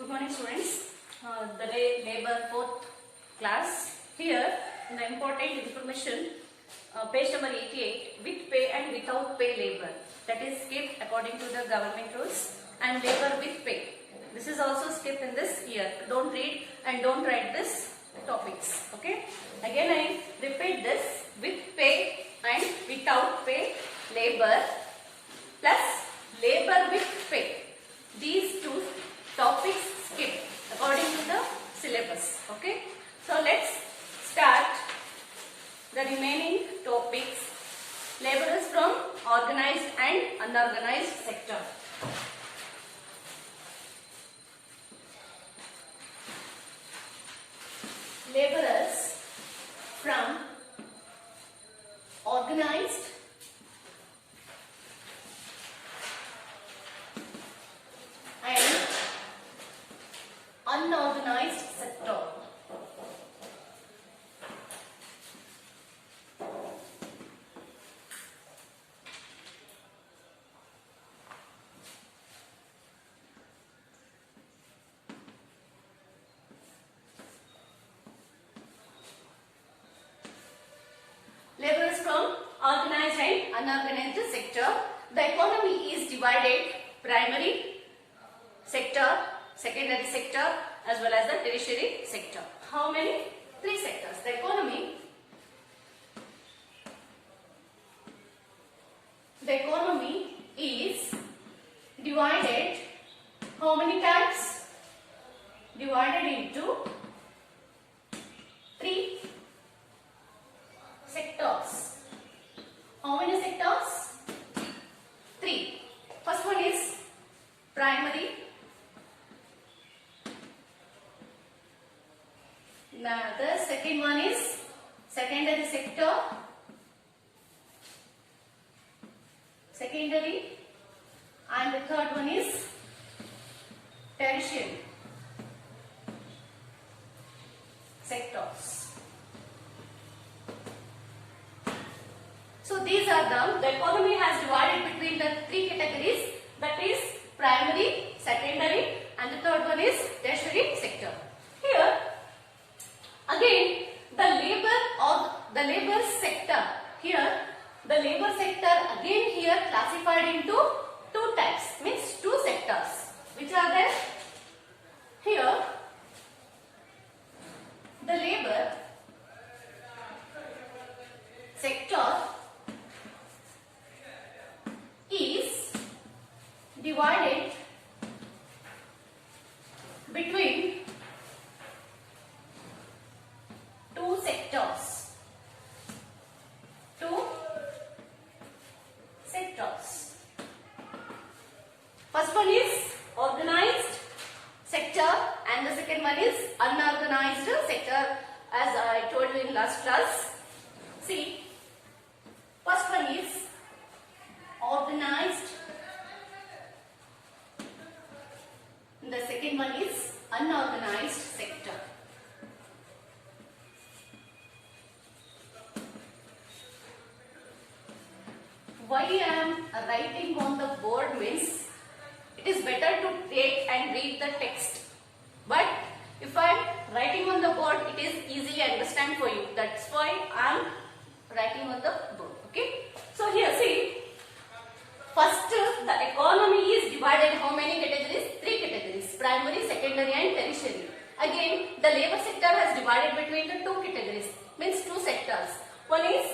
Good morning, students. The day labor 4th class. Here, the important information, page number 88, with pay and without pay labor. That is skipped according to the government rules, and labor with pay. This is also skipped in this year. Don't read and don't write this topics. Okay. Again, I repeat this: with pay and without pay labor plus labor with pay. These two topics skipped according to the syllabus. Okay. So let's start the remaining topics. Laborers from organized and unorganized sector. Laborers from organized and unorganized sector. Laborers from organized and unorganized sector. The economy is divided primary sector, secondary sector, as well as the tertiary sector. How many? 3 sectors. The economy is divided how many types? Divided into 3 sectors. How many sectors? 3. First one is primary. The second one is secondary sector. And the third one is tertiary sectors. So these are the economy has divided between the 3 categories, that is primary, secondary, and the third one is tertiary sector. Here again the labor sector. Here the labor sector again here classified into 2 types, means 2 sectors. Which are there? Here the labor sector is divided between 2 sectors. First one is organized sector and the second one is unorganized sector, as I told you in last class. See, first one is organized, the second one is unorganized sector. Why I am writing on the board means it is better to take and read the text. But if I am writing on the board, it is easily understand for you. That's why I am writing on the board. Okay. So here see, first the economy is divided how many categories? 3 categories: primary, secondary, and tertiary. Again, the labor sector has divided between the 2 categories, means 2 sectors. One is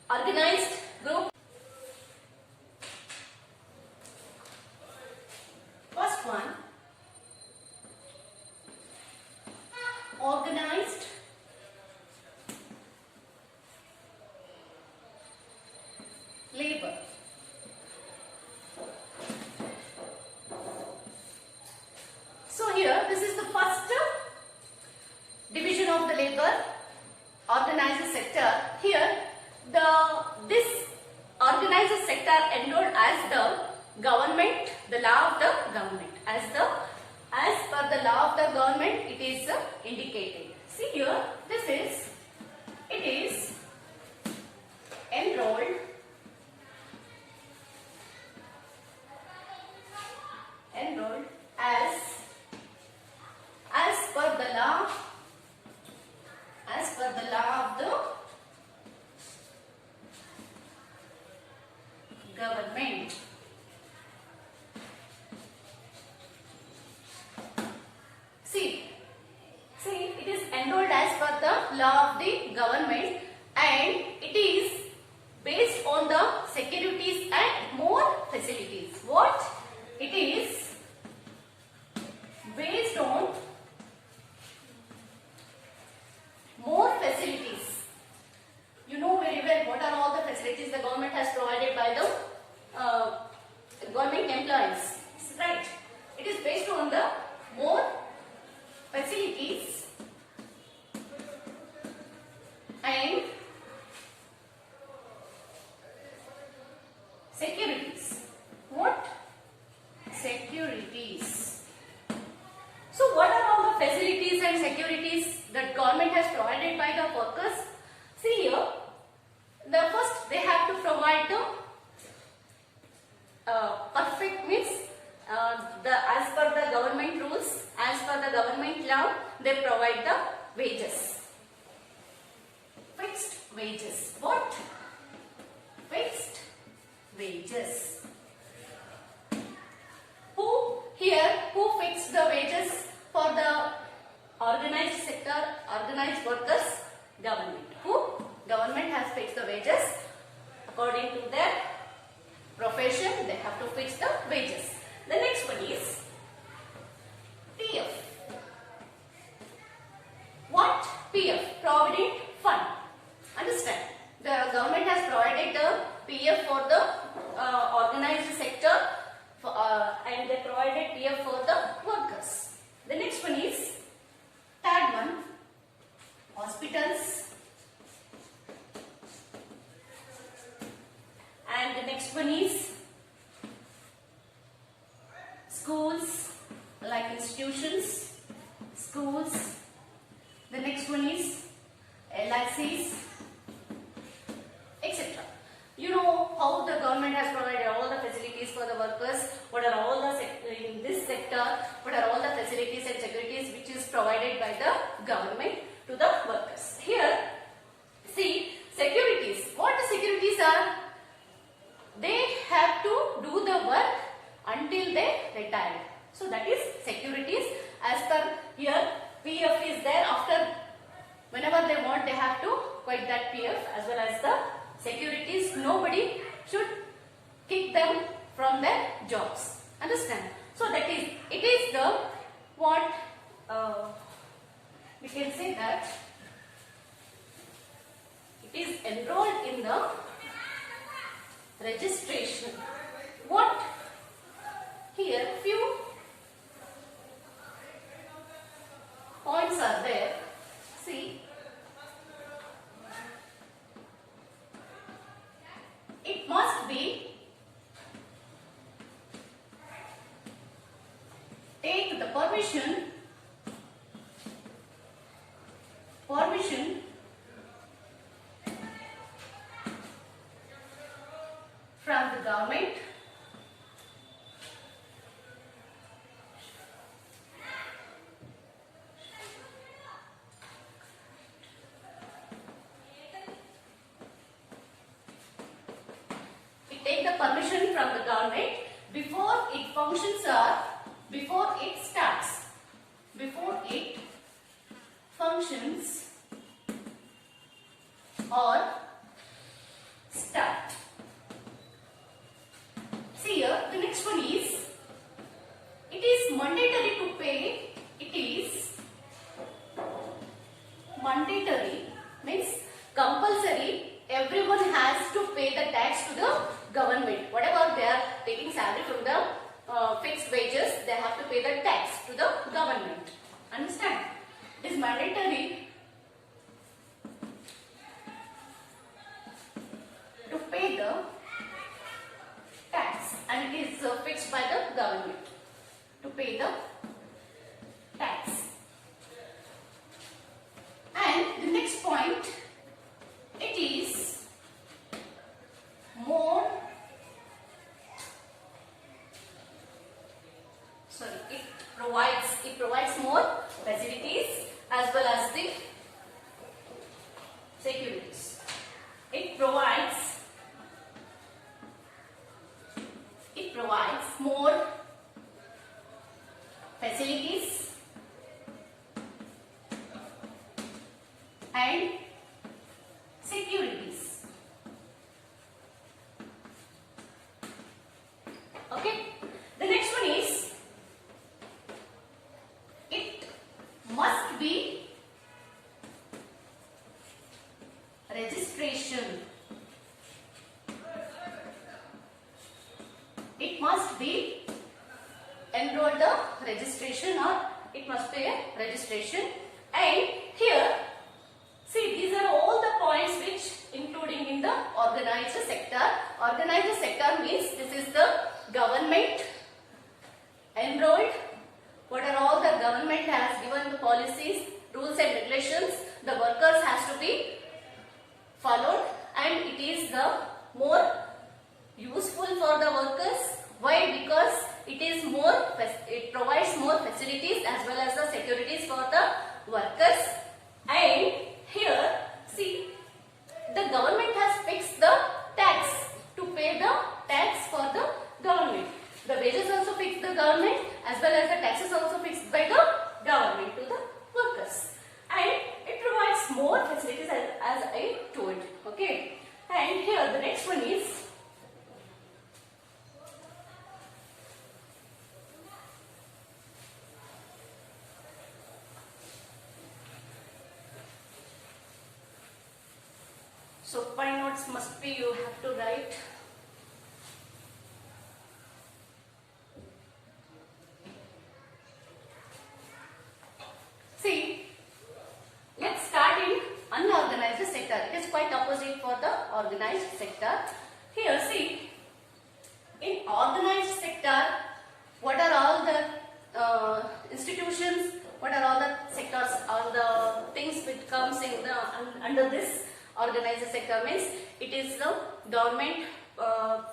organized group. First one, organized labor. So here this is the first division of the labor, organized sector. Here this organized sector enrolled as the government, the law of the government. As per the law of the government, it is indicated. See here, it is enrolled as and securities that government has provided by the workers. See here, the first they have to provide the perfect means as per the government rules, as per the government law, they provide the wages. Fixed wages. What? Fixed wages. Who fixed the wages for the organized sector, organized workers? Government. Who? Government has fixed the wages according to their profession. They have to fix the wages. The next one is PF. What? PF, Provident Fund. Understand? The government has provided the PF for the organized sector and they provided PF for the workers. The next one is third one, hospitals. And the next one is schools, like institutions, schools. The next one is LICs, etc. You know how the government has provided all the facilities for the workers. What are all the in this sector? What are all the facilities and securities which is provided by the government to the workers? Here, see securities. What the securities are? They have to do the work until they retire. So that is securities. As per here, PF is there. After whenever they want, they have to quit that PF as well as the securities. Nobody should kick them from their jobs. Understand? So that is, it is the what we can say that it is enrolled in the registration. What? Here few points are there. See, it must be take the permission from the government before it functions or before it starts. Before it functions or start. See here, the next one is, it is mandatory to pay. It is mandatory means compulsory. Everyone has to pay the tax to the government. Whatever they are taking salary from the fixed wages, they have to pay the tax to the government. Understand? It is mandatory to pay the tax, and it is fixed by the government to pay the tax. And the next point, it is more, it provides more facilities as well as the securities. It provides more facilities and securities. Okay. The next one is, it must be registration. It must be enrolled the registration, or it must be a registration. And here, see, these are all the points which including in the organized sector. Organized sector means this is the government enrolled. What are all the government has given the policies So 5 notes must be you have to write. See, let's start in unorganized sector. It is quite opposite for the organized sector. Here, see, in organized sector, what are all the institutions? What are all the sectors? All the things which comes in the under this organized sector means it is the government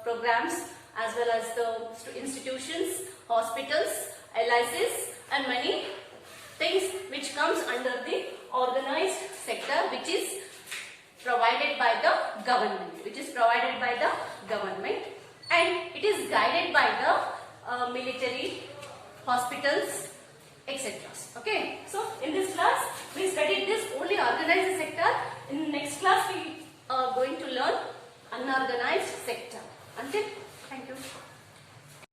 programs as well as the institutions, hospitals, LICs, and many things which comes under the organized sector, which is provided by the government, and it is guided by the military, hospitals, etc. Okay, so in this class we studied this only organized sector. In next class we are going to learn unorganized sector. Until, thank you.